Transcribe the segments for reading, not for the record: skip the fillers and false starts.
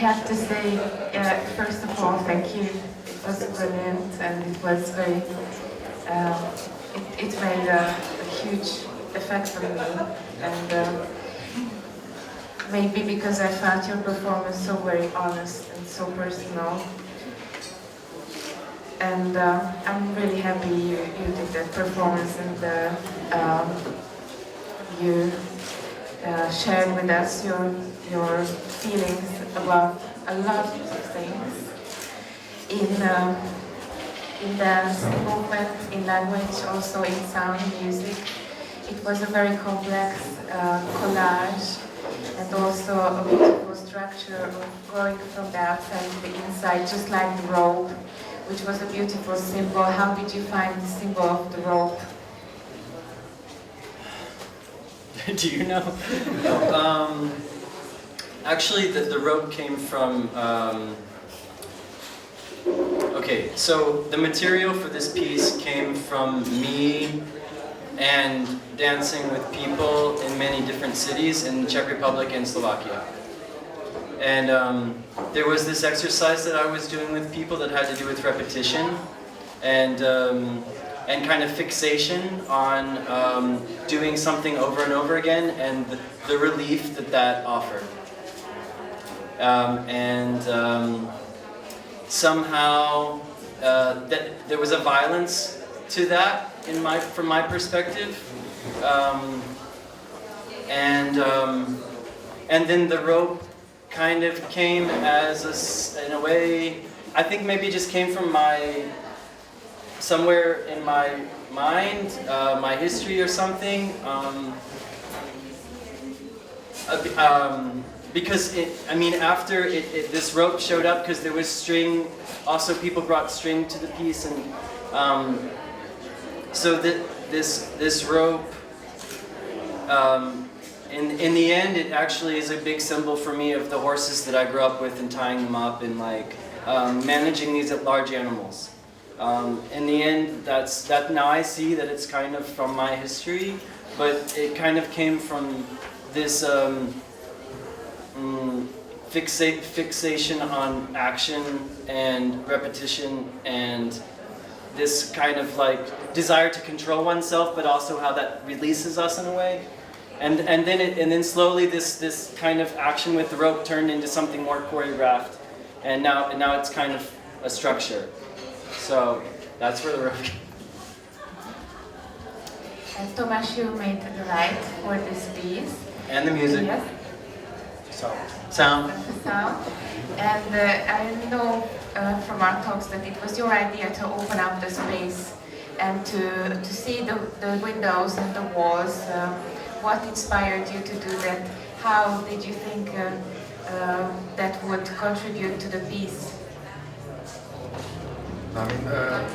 have to say, first of all, thank you. It was brilliant, and it was very. It made a huge effect on me, and maybe because I felt your performance so very honest and so personal. And I'm really happy you did that performance, and you shared with us your feelings about a lot of things in dance, movement, in language, also in sound, music. It was a very complex collage, and also a beautiful structure of going from the outside to the inside, just like the rope, which was a beautiful symbol. How did you find the symbol of the rope? Do you know? Actually, the rope came from... okay, so the material for this piece came from me and dancing with people in many different cities in the Czech Republic and Slovakia. And there was this exercise that I was doing with people that had to do with repetition and kind of fixation on doing something over and over again, and the relief that offered. Somehow that there was a violence to that from my perspective, and then the rope kind of came as in a way, I think maybe it just came from somewhere in my mind, my history or something. Because after this rope showed up, because there was string, also people brought string to the piece, and so this rope, in the end, it actually is a big symbol for me of the horses that I grew up with and tying them up and managing these large animals. In the end, that now I see that it's kind of from my history, but it kind of came from this fixation on action and repetition and this kind of desire to control oneself, but also how that releases us in a way. And then slowly this kind of action with the rope turned into something more choreographed, and now it's kind of a structure. So that's where the rope came. Tomáš, you made the light for this piece. And the music. Yes. Sound. And I know from our talks that it was your idea to open up the space and to see the windows and the walls. What inspired you to do that? How did you think that would contribute to the piece?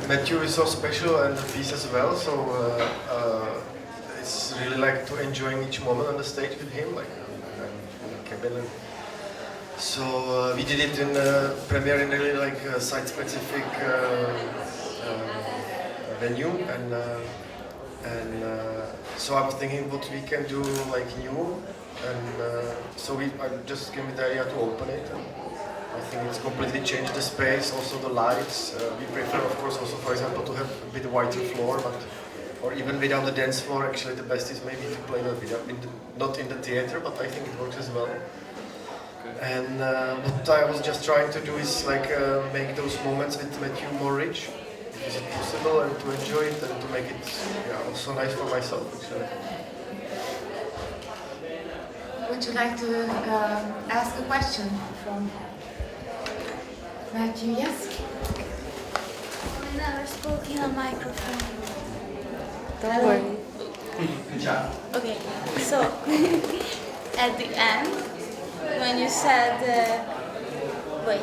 Matthew is so special and the piece as well, so it's really to enjoying each moment on the stage with him, in the cabin. So we did it in premiere in really site-specific venue, and so I was thinking what we can do new, and so I just gave me the idea to open it. I think it's completely changed the space, also the lights. We prefer, of course, also for example, to have a bit whiter floor, or even without the dance floor. Actually, the best is maybe to play that not in the theater, but I think it works as well. And what I was just trying to do is make those moments with Matthew more rich. Is it possible, and to enjoy it and to make it also nice for myself, actually. Would you like to ask a question from Matthew? Yes? I never spoke in a microphone. Don't worry. Good job. Okay, so at the end, when you said, wait,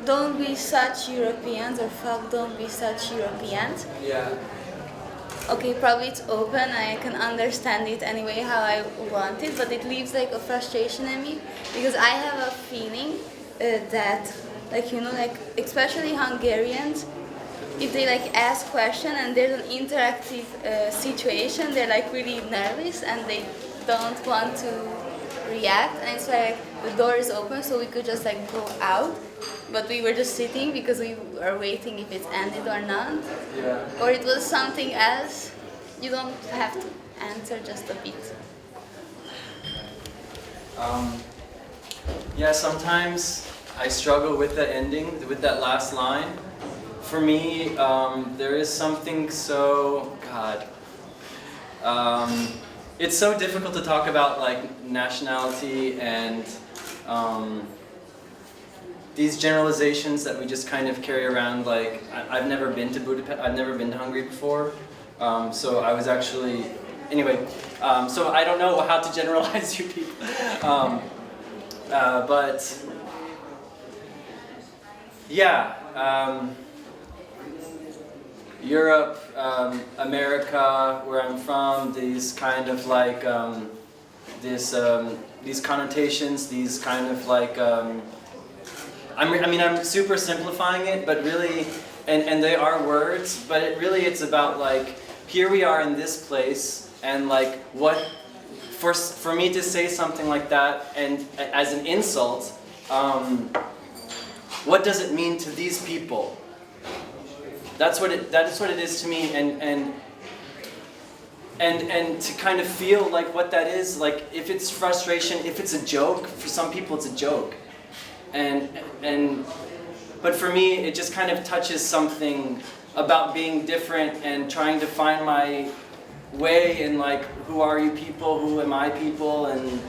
don't be such Europeans, or fuck, don't be such Europeans. Yeah. Okay, probably it's open, I can understand it anyway how I want it, but it leaves a frustration in me, because I have a feeling that, especially Hungarians, if they ask question and there's an interactive situation, they're really nervous and they don't want to react, and it's the door is open, so we could just like go out, but we were just sitting because we were waiting if it's ended or not. Yeah. Or it was something else. You don't have to answer, just a bit. Yeah, sometimes I struggle with the ending, with that last line. For me, there is something so, God, it's so difficult to talk about like nationality and these generalizations that we just kind of carry around. Like, I've never been to Budapest, I've never been to Hungary before, so I was actually, anyway, so I don't know how to generalize you people. But yeah, Europe, America, where I'm from, these kind of like these connotations, these kind of like I mean I'm super simplifying it, but really, and they are words, but it's about like here we are in this place, and like what. For me to say something like that and as an insult, what does it mean to these people? That is what it is to me, and to kind of feel like what that is, like if it's frustration, if it's a joke, for some people it's a joke, but for me it just kind of touches something about being different and trying to find my way in like who are you people, who am I people, and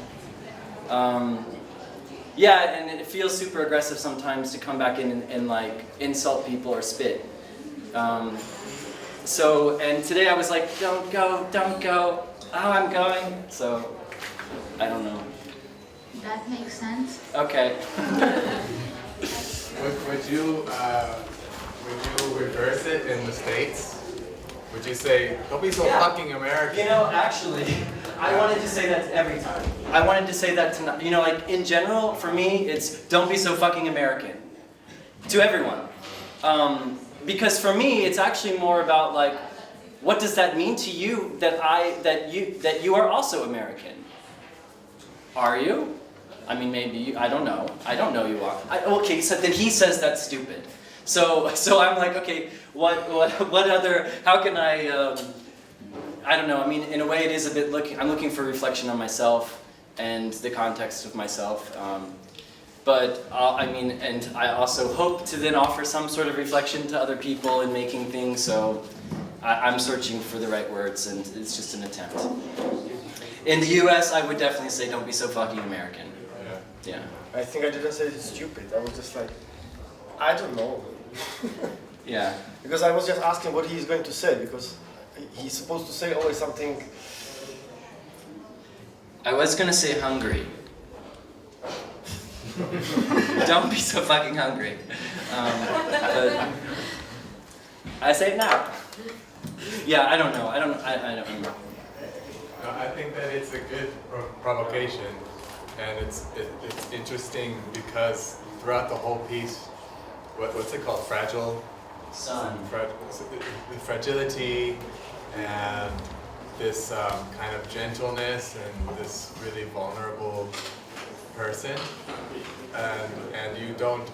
yeah, and it feels super aggressive sometimes to come back in and like insult people or spit. So, and today I was like, don't go, oh I'm going, so I don't know. That makes sense. Okay. Would you reverse it in the States? Would you say, don't be so fucking American? You know, actually, I wanted to say that every time. I wanted to say that to, you know, like in general, for me, it's don't be so fucking American. To everyone. Because for me, it's actually more about like, what does that mean to you that you are also American? Are you? I mean, maybe you, I don't know. I don't know you are. Okay, so then he says that's stupid. So I'm like, okay, what other, how can I don't know, I mean, in a way it is a bit I'm looking for reflection on myself and the context of myself. But I mean, and I also hope to then offer some sort of reflection to other people in making things, so I'm searching for the right words, and it's just an attempt. In the US, I would definitely say don't be so fucking American. Yeah. I think I didn't say it's stupid. I was just like, I don't know. Yeah. Because I was just asking what he's going to say, because he's supposed to say always something. I was gonna say hungry. Don't be so fucking hungry. But I say it now. Yeah, I don't know. I don't know. No, I think that it's a good provocation, and it's interesting because throughout the whole piece, what's it called? Fragile? Son. The fragility and this kind of gentleness and this really vulnerable person, and you don't,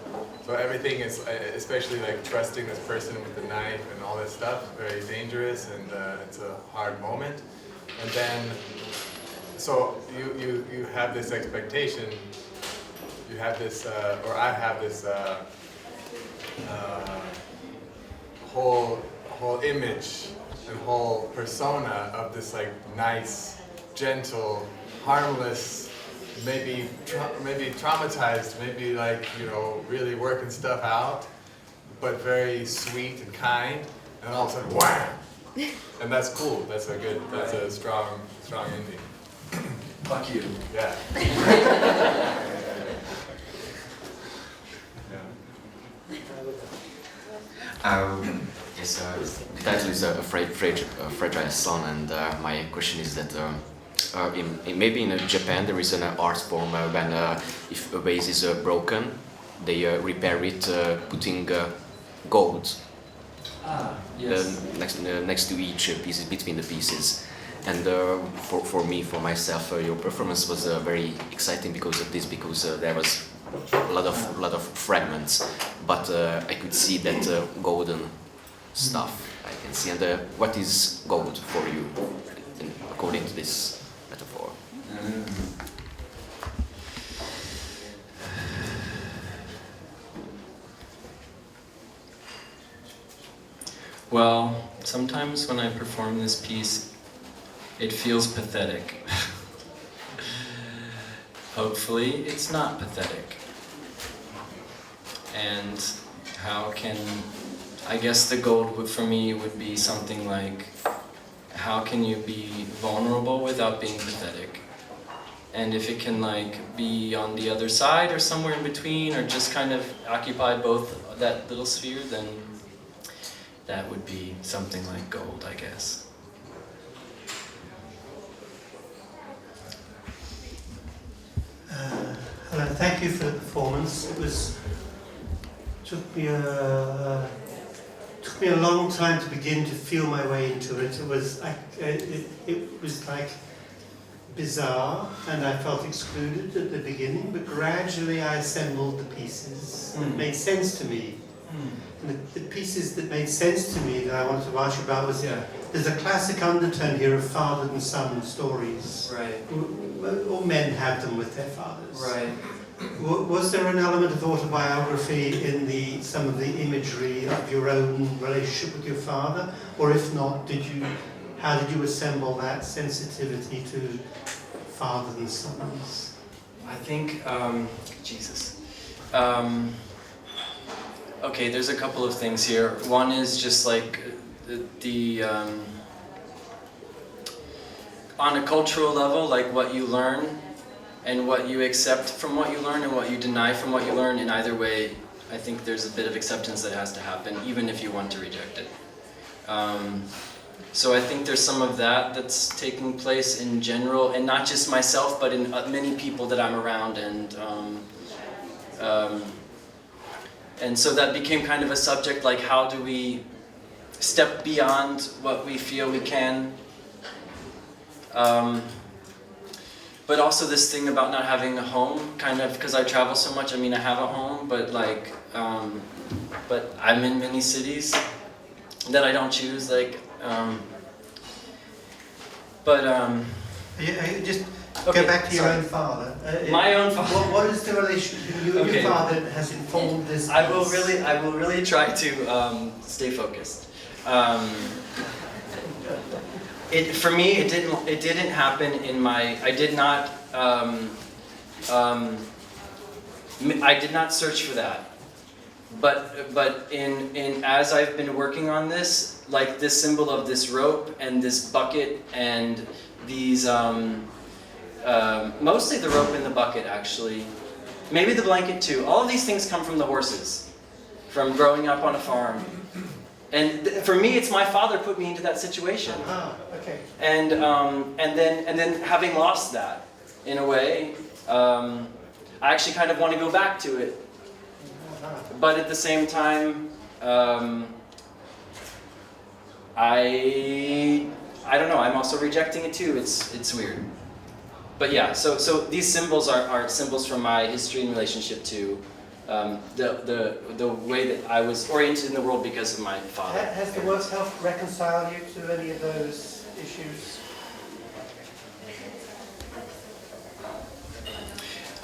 so everything is, especially like trusting this person with the knife and all this stuff, very dangerous, and it's a hard moment. And then, so you have this expectation, you have this, or I have this whole image and whole persona of this like nice, gentle, harmless, maybe traumatized, maybe like, you know, really working stuff out, but very sweet and kind, and all of a sudden, wham! And that's cool. That's a strong ending. Fuck you. Yeah. Yes, the title is a Fragile Son, and my question is that maybe in Japan there is an art form when if a vase is broken, they repair it putting gold Yes. next to each pieces, between the pieces. And for me, for myself, your performance was very exciting because of this, because there was a lot of fragments, but I could see that golden stuff. I can see. And what is gold for you, according to this metaphor? Well, sometimes when I perform this piece, it feels pathetic. Hopefully, it's not pathetic. And how can, I guess the goal for me would be something like, how can you be vulnerable without being pathetic? And if it can like be on the other side or somewhere in between, or just kind of occupy both that little sphere, then that would be something like gold, I guess. Hello, thank you for the performance. Took me a long time to begin to feel my way into it. It was like bizarre, and I felt excluded at the beginning. But gradually, I assembled the pieces that made sense to me. And the pieces that made sense to me that I wanted to ask you about was there's a classic undertone here of father and son stories. Right. All men have them with their fathers. Right. Was there an element of autobiography in some of the imagery of your own relationship with your father, or if not, how did you assemble that sensitivity to fathers and sons? I think okay, there's a couple of things here. One is just like on a cultural level, like what you learn and what you accept from what you learn and what you deny from what you learn. In either way, I think there's a bit of acceptance that has to happen, even if you want to reject it. So I think there's some of that that's taking place in general, and not just myself, but in many people that I'm around, and so that became kind of a subject, like how do we step beyond what we feel we can. But also this thing about not having a home, kind of, because I travel so much. I mean, I have a home, but like, but I'm in many cities that I don't choose, like, Just okay, go back to your sorry. own father. My own father. What is the relationship you and Okay. your father has informed this? I will really try to stay focused. For me, it didn't happen in my. I did not search for that. But in as I've been working on this, like this symbol of this rope and this bucket and these mostly the rope and the bucket, actually, maybe the blanket too. All of these things come from the horses, from growing up on a farm. And for me, it's my father put me into that situation. Ah, okay. And then having lost that, in a way, I actually kind of want to go back to it. But at the same time, I don't know. I'm also rejecting it too. It's weird. But yeah. So these symbols are symbols from my history and relationship to the way that I was oriented in the world because of my father. Has the work helped reconcile you to any of those issues?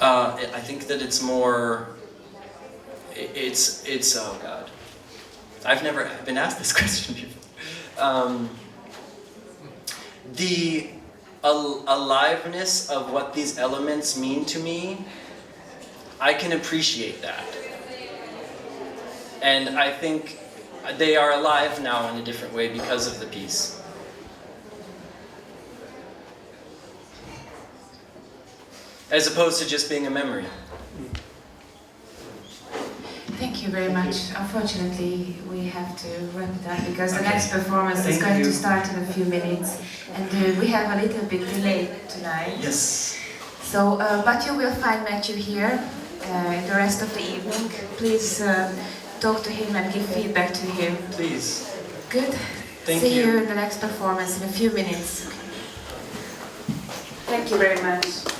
I think that it's more. It's oh God. I've never been asked this question before. The aliveness of what these elements mean to me, I can appreciate that. And I think they are alive now in a different way because of the piece. As opposed to just being a memory. Thank you very much. Unfortunately, we have to wrap it up because the next performance is Thank going you. to start in a few minutes, and we have a little bit delayed tonight. Yes. So, but you will find Matthew here the rest of the evening. Please talk to him and give feedback to him. Please. Good. Thank See you. you in the next performance in a few minutes. Thank you very much.